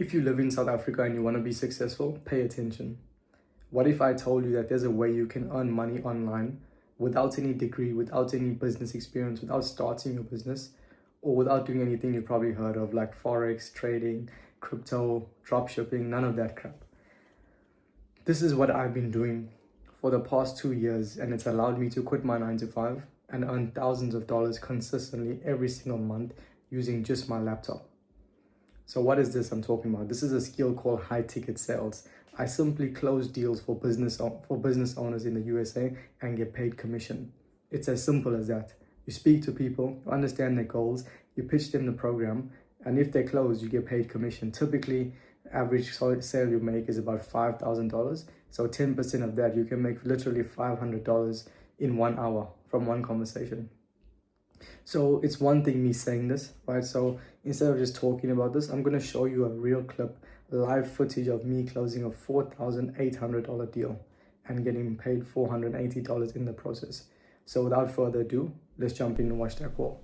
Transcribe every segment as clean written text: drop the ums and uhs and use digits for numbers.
If you live in South Africa and you want to be successful, pay attention. What if I told you that there's a way you can earn money online without any degree, without any business experience, without starting your business, or without doing anything you've probably heard of like Forex, trading, crypto, drop shipping, none of that crap. This is what I've been doing for the past 2 years, and it's allowed me to quit my 9 to 5 and earn thousands of dollars consistently every single month using just my laptop. So what is this I'm talking about? This is a skill called high ticket sales. I simply close deals for business owners in the USA and get paid commission. It's as simple as that. You speak to people, you understand their goals, you pitch them the program, and if they close, you get paid commission. Typically, average sale you make is about $5,000. So 10% of that, you can make literally $500 in 1 hour from one conversation. So it's one thing me saying this, right? So instead of just talking about this, I'm going to show you a real clip, live footage of me closing a $4,800 deal and getting paid $480 in the process. So without further ado, let's jump in and watch that call.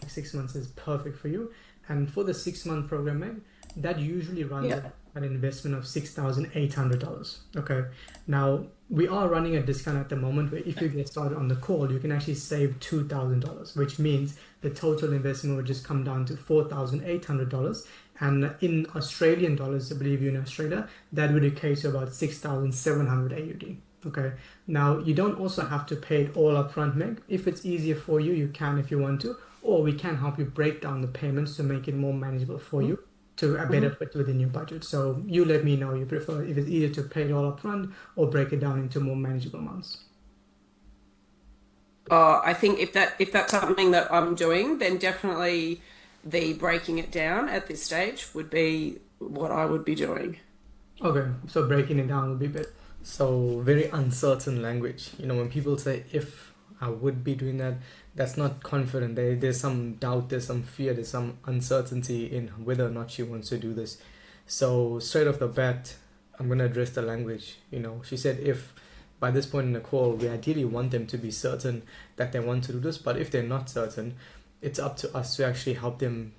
6 months is perfect for you. And for the 6-month program, Meg, that usually runs at an investment of $6,800. Okay. Now we are running a discount at the moment where if you get started on the call, you can actually save $2,000, which means the total investment would just come down to $4,800. And in Australian dollars, I believe you're in Australia, that would equate to about 6,700 AUD. Okay. Now you don't also have to pay it all up front, Meg. If it's easier for you, you can if you want to, or we can help you break down the payments to make it more manageable for you, to a better fit within your budget. So you let me know you prefer, if it's easier to pay it all up front or break it down into more manageable amounts. I think if that's something that I'm doing, then definitely the breaking it down at this stage would be what I would be doing. Okay, so breaking it down would be better. So very uncertain language. You know, when people say if I would be doing that, that's not confident. There's some doubt, there's some fear, there's some uncertainty in whether or not she wants to do this. So straight off the bat, I'm going to address the language. You know, she said if by this point in the call, we ideally want them to be certain that they want to do this, but if they're not certain, it's up to us to actually help them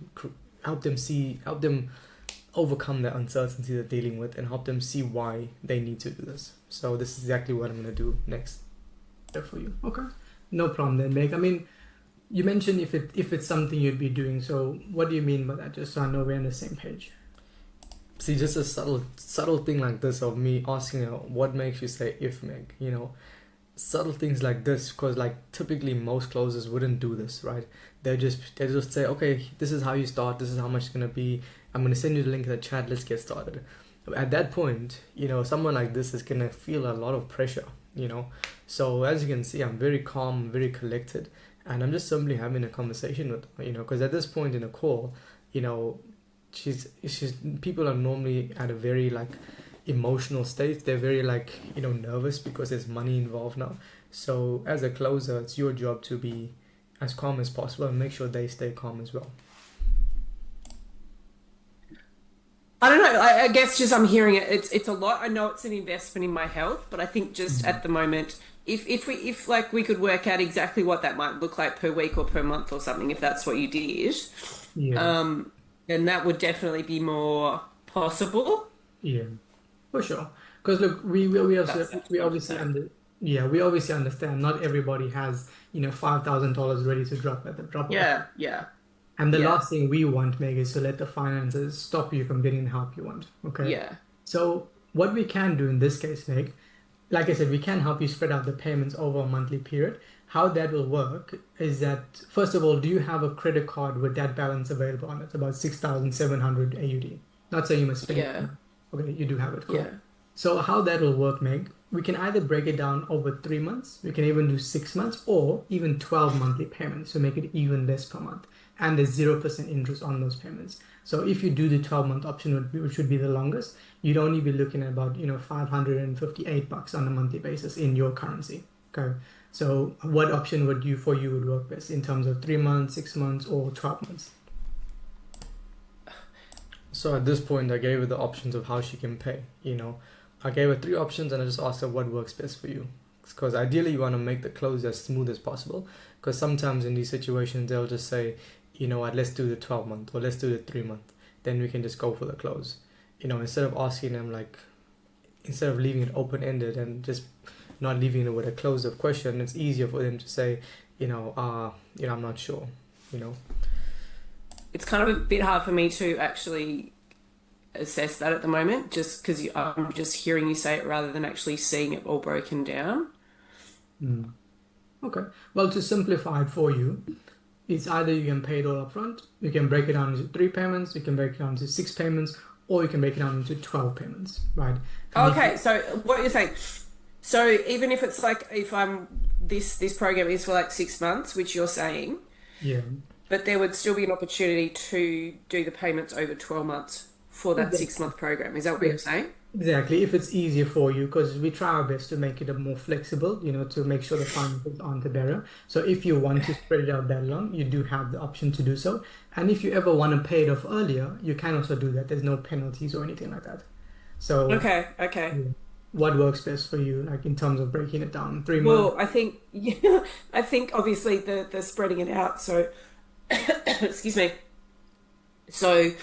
overcome the uncertainty they're dealing with and help them see why they need to do this. So this is exactly what I'm going to do next. For you. Okay. No problem then, Meg. I mean, you mentioned if it's something you'd be doing. So what do you mean by that? Just so I know we're on the same page. See, just a subtle thing like this of me asking her, what makes you say if, Meg? You know, subtle things like this, because like typically most closers wouldn't do this, right? They just say, okay, this is how you start, this is how much it's gonna be. I'm gonna send you the link in the chat. Let's get started. At that point, you know, someone like this is gonna feel a lot of pressure. You know, so as you can see, I'm very calm, very collected, and I'm just simply having a conversation with her, you know, because at this point in a call, you know, she's people are normally at a very like emotional state. They're very like, you know, nervous because there's money involved now. So as a closer, it's your job to be as calm as possible and make sure they stay calm as well. I don't know. I guess just I'm hearing it. It's a lot. I know it's an investment in my health, but I think just at the moment, if like we could work out exactly what that might look like per week or per month or something, if that's what you did, then that would definitely be more possible. Yeah, for sure. Because look, we obviously understand. Not everybody has, you know, $5,000 ready to drop at the drop. Yeah. And the last thing we want, Meg, is to let the finances stop you from getting the help you want. Okay. Yeah. So what we can do in this case, Meg, like I said, we can help you spread out the payments over a monthly period. How that will work is that, first of all, do you have a credit card with that balance available on it? It's about 6,700 AUD. Not saying you must spend it. Okay, you do have it. Cool. Yeah. So how that will work, Meg, we can either break it down over 3 months, we can even do 6 months, or even 12 monthly payments to make it even less per month. And there's 0% interest on those payments. So if you do the 12-month option, which would be the longest, you'd only be looking at about, you know, $558 on a monthly basis in your currency. Okay. So what option would work best in terms of 3 months, 6 months, or 12 months? So at this point, I gave her the options of how she can pay. You know, I gave her 3 options and I just asked her what works best for you. Because ideally you want to make the close as smooth as possible. Because sometimes in these situations, they'll just say, you know what, let's do the 12-month or let's do the 3-month. then we can just go for the close. Instead of asking them instead of leaving it open-ended and just not leaving it with a closed-up question, it's easier for them to say, I'm not sure. It's kind of a bit hard for me to actually assess that at the moment, just because I'm just hearing you say it rather than actually seeing it all broken down. Okay. Well, to simplify it for you, it's either you can pay it all up front, you can break it down into 3 payments, you can break it down into 6 payments, or you can break it down into 12 payments, right? Okay, so what you're saying, so even if it's if I'm this program is for 6 months, which you're saying, yeah, but there would still be an opportunity to do the payments over 12 months for that 6-month program. Is that what you're saying? Exactly. If it's easier for you, because we try our best to make it a more flexible, to make sure the finances aren't a barrier. So if you want to spread it out that long, you do have the option to do so. And if you ever want to pay it off earlier, you can also do that. There's no penalties or anything like that. So okay. What works best for you, in terms of breaking it down? 3 months? Well, I think obviously the spreading it out. So, excuse me. So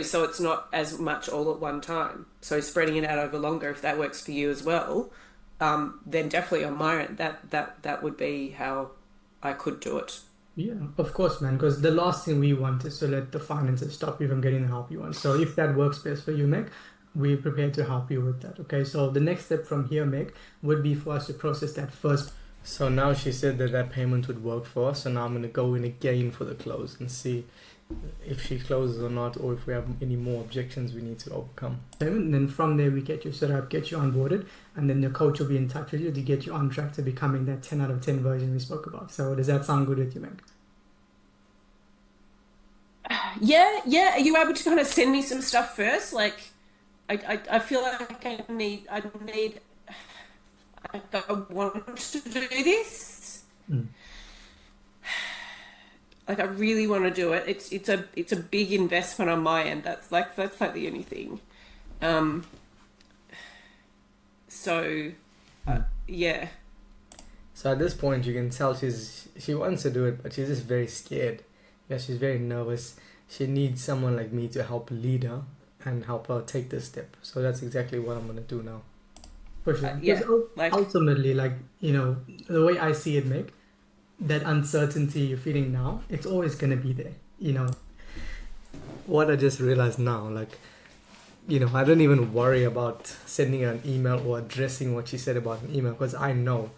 so it's not as much all at one time. So spreading it out over longer, if that works for you as well, then definitely on my end, that would be how I could do it. Yeah, of course, man, because the last thing we want is to let the finances stop you from getting the help you want. So if that works best for you, Meg, we're prepared to help you with that. Okay, so the next step from here, Meg, would be for us to process that first. So now she said that payment would work for us. So now I'm going to go in again for the close and see if she closes or not, or if we have any more objections we need to overcome. And then from there, we get you set up, get you onboarded, and then your coach will be in touch with you to get you on track to becoming that 10 out of 10 version we spoke about. So does that sound good with you, Meg? Yeah. Are you able to kind of send me some stuff first? I feel like I want to do this. I really want to do it. It's a big investment on my end. That's the only thing. Yeah. So at this point, you can tell she wants to do it, but she's just very scared. Yeah, she's very nervous. She needs someone like me to help lead her and help her take this step. So that's exactly what I'm gonna do now. For sure. Yeah. Ultimately, the way I see it, Meg, that uncertainty you're feeling now, it's always going to be there. What I just realized now, I don't even worry about sending her an email or addressing what she said about an email, because I know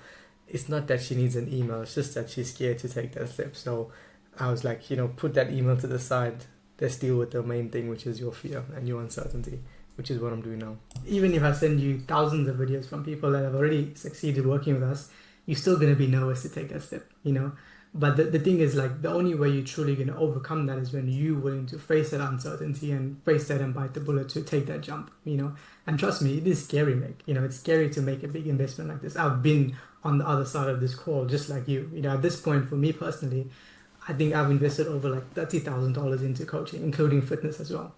it's not that she needs an email, it's just that she's scared to take that step. So I was like, put that email to the side, let's deal with the main thing, which is your fear and your uncertainty, which is what I'm doing now. Even if I send you thousands of videos from people that have already succeeded working with us, you're still going to be nervous to take that step, But the thing is, the only way you're truly going to overcome that is when you're willing to face that uncertainty and face that and bite the bullet to take that jump, And trust me, it is scary, Meg. It's scary to make a big investment like this. I've been on the other side of this call, just like you. At this point, for me personally, I think I've invested over $30,000 into coaching, including fitness as well,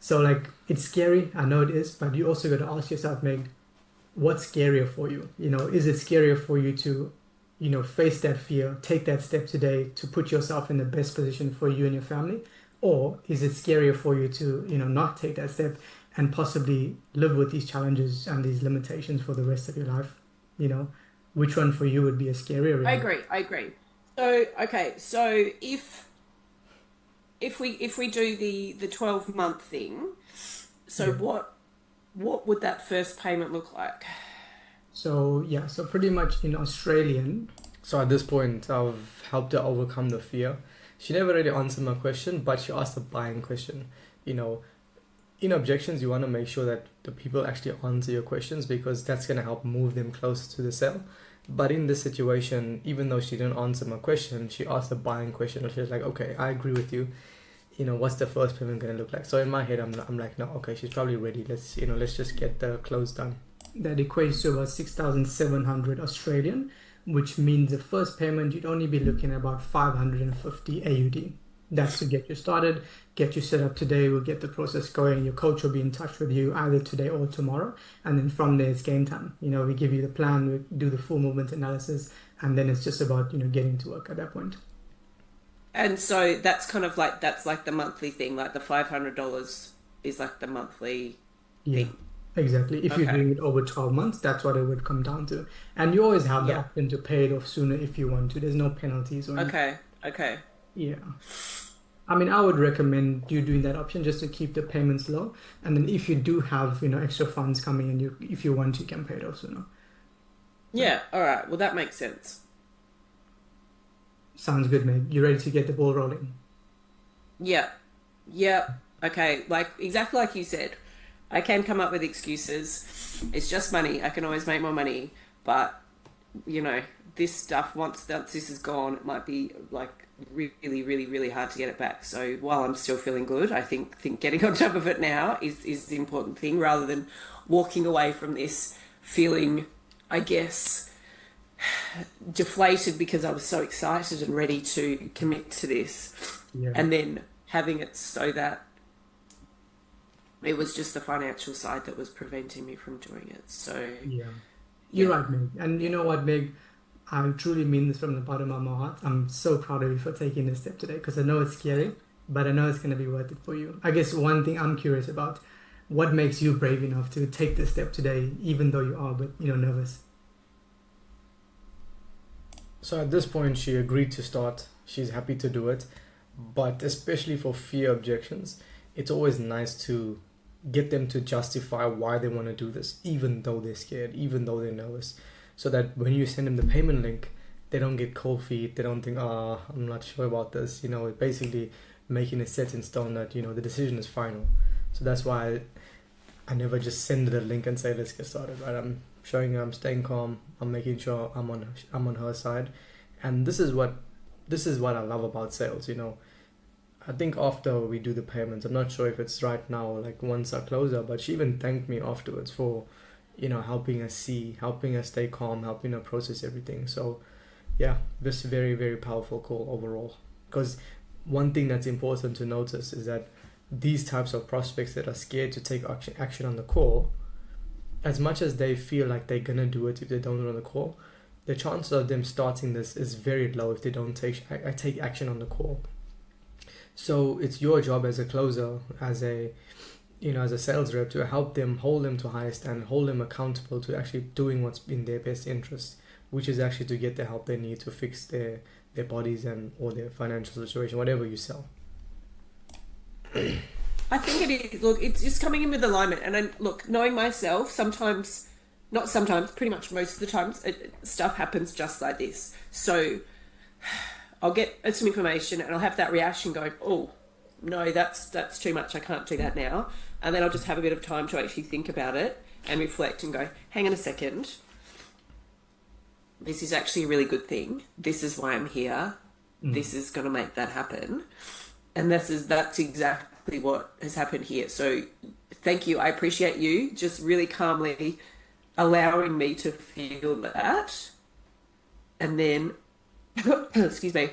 So it's scary. I know it is, but you also got to ask yourself, Meg, what's scarier for you? Is it scarier for you to, face that fear, take that step today to put yourself in the best position for you and your family? Or is it scarier for you to, not take that step and possibly live with these challenges and these limitations for the rest of your life? Which one for you would be a scarier? I agree. So, okay. So if we do the 12-month thing, so what would that first payment look like? So pretty much in Australian. So at this point, I've helped her overcome the fear. She never really answered my question, but she asked a buying question. In objections, you want to make sure that the people actually answer your questions, because that's going to help move them closer to the sale. But in this situation, even though she didn't answer my question, she asked a buying question. She was like, okay, I agree with you. What's the first payment going to look like? So in my head, I'm like, no, okay, she's probably ready. Let's just get the close done. That equates to about 6,700 Australian, which means the first payment, you'd only be looking at about 550 AUD. That's to get you started, get you set up today. We'll get the process going. Your coach will be in touch with you either today or tomorrow. And then from there, it's game time. We give you the plan, we do the full movement analysis, and then it's just about, getting to work at that point. And so that's kind of like that's like the monthly thing, like the $500 is like the monthly Yeah, thing. exactly. If you're Okay. doing it over 12 months, that's what it would come down to. And you always have the Yeah. option to pay it off sooner if you want to. There's no penalties or anything. Okay. Okay. Yeah. I mean, I would recommend you doing that option just to keep the payments low. And then if you do have, extra funds coming in, if you want, you can pay it off sooner. Yeah. All right. Well, that makes sense. Sounds good, mate. You ready to get the ball rolling? Yeah. Yeah. Okay. Like exactly like you said, I can come up with excuses. It's just money. I can always make more money, but you know, this stuff once this is gone, it might be like really, really, really hard to get it back. So while I'm still feeling good, I think getting on top of it now is the important thing, rather than walking away from this feeling, I guess, deflated because I was so excited and ready to commit to this, Yeah. and then having it so that it was just the financial side that was preventing me from doing it. So Yeah. You're yeah. right, Meg. And you know what, Meg? I truly mean this from the bottom of my heart. I'm so proud of you for taking this step today because I know it's scary, but I know it's going to be worth it for you. I guess one thing I'm curious about, what makes you brave enough to take this step today, even though you are a bit, nervous? So at this point, she agreed to start. She's happy to do it. But especially for fear objections, it's always nice to get them to justify why they want to do this, even though they're scared, even though they're nervous. So that when you send them the payment link, they don't get cold feet. They don't think, I'm not sure about this. Basically making it set in stone that, the decision is final. So that's why I never just send the link and say, let's get started, right? I'm showing her I'm staying calm. I'm making sure I'm on her side. And this is what I love about sales. I think after we do the payments, I'm not sure if it's right now, like once I close her, but she even thanked me afterwards for, helping us see, helping us stay calm, helping her process everything. So yeah, this very, very powerful call overall. Because one thing that's important to notice is that these types of prospects that are scared to take action on the call, as much as they feel like they're gonna do it if they don't do it on the call, the chances of them starting this is very low if they don't take action on the call. So it's your job as a closer, as a sales rep, to help them, hold them to higher standard, hold them accountable to actually doing what's in their best interest, which is actually to get the help they need to fix their bodies and or their financial situation, whatever you sell. I think it is. Look, it's just coming in with alignment. And then, look, knowing myself, sometimes, not sometimes, pretty much most of the times, stuff happens just like this. So I'll get some information and I'll have that reaction going, oh, no, that's too much. I can't do that now. And then I'll just have a bit of time to actually think about it and reflect and go, hang on a second. This is actually a really good thing. This is why I'm here. This is going to make that happen. And that's exactly what has happened here. So thank you. I appreciate you just really calmly allowing me to feel that. And then, excuse me,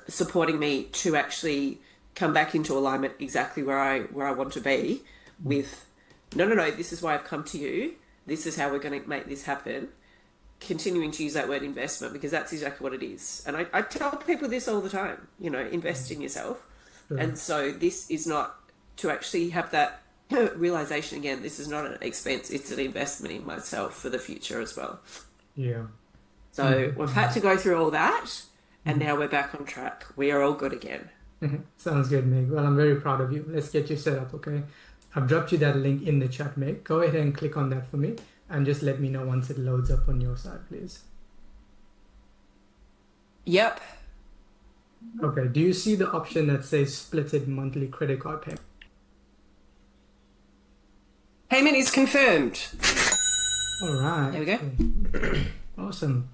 supporting me to actually come back into alignment exactly where I want to be with, no, this is why I've come to you. This is how we're going to make this happen. Continuing to use that word investment, because that's exactly what it is. And I tell people this all the time, invest in yourself. Sure. And so this is not to actually have that realization again. This is not an expense. It's an investment in myself for the future as well. Yeah. So we've had to go through all that and now we're back on track. We are all good again. Sounds good, Meg. Well, I'm very proud of you. Let's get you set up, okay? I've dropped you that link in the chat, Meg. Go ahead and click on that for me and just let me know once it loads up on your side, please. Yep. Okay, do you see the option that says splitted monthly credit card payment? Payment is confirmed. All right. There we go. Awesome.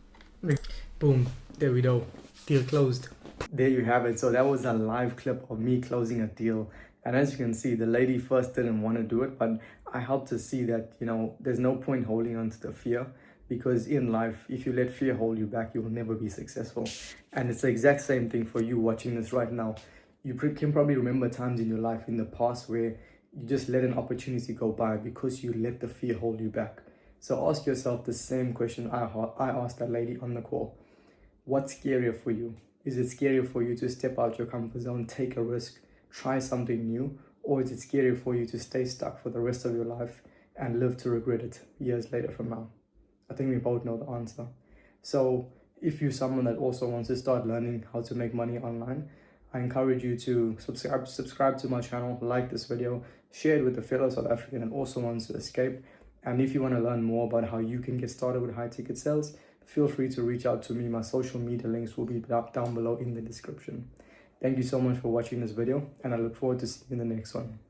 Boom, there we go. Deal closed. There you have it. So that was a live clip of me closing a deal. And as you can see, the lady first didn't want to do it, but I helped her see that, there's no point holding on to the fear, because in life, if you let fear hold you back, you will never be successful. And it's the exact same thing for you watching this right now. You can probably remember times in your life in the past where you just let an opportunity go by because you let the fear hold you back. So ask yourself the same question I asked that lady on the call. What's scarier for you? Is it scary for you to step out your comfort zone, take a risk, try something new? Or is it scary for you to stay stuck for the rest of your life and live to regret it years later from now? I think we both know the answer. So if you're someone that also wants to start learning how to make money online, I encourage you to subscribe to my channel, like this video, share it with a fellow South African that also wants to escape. And if you want to learn more about how you can get started with high ticket sales, feel free to reach out to me. My social media links will be down below in the description. Thank you so much for watching this video, and I look forward to seeing you in the next one.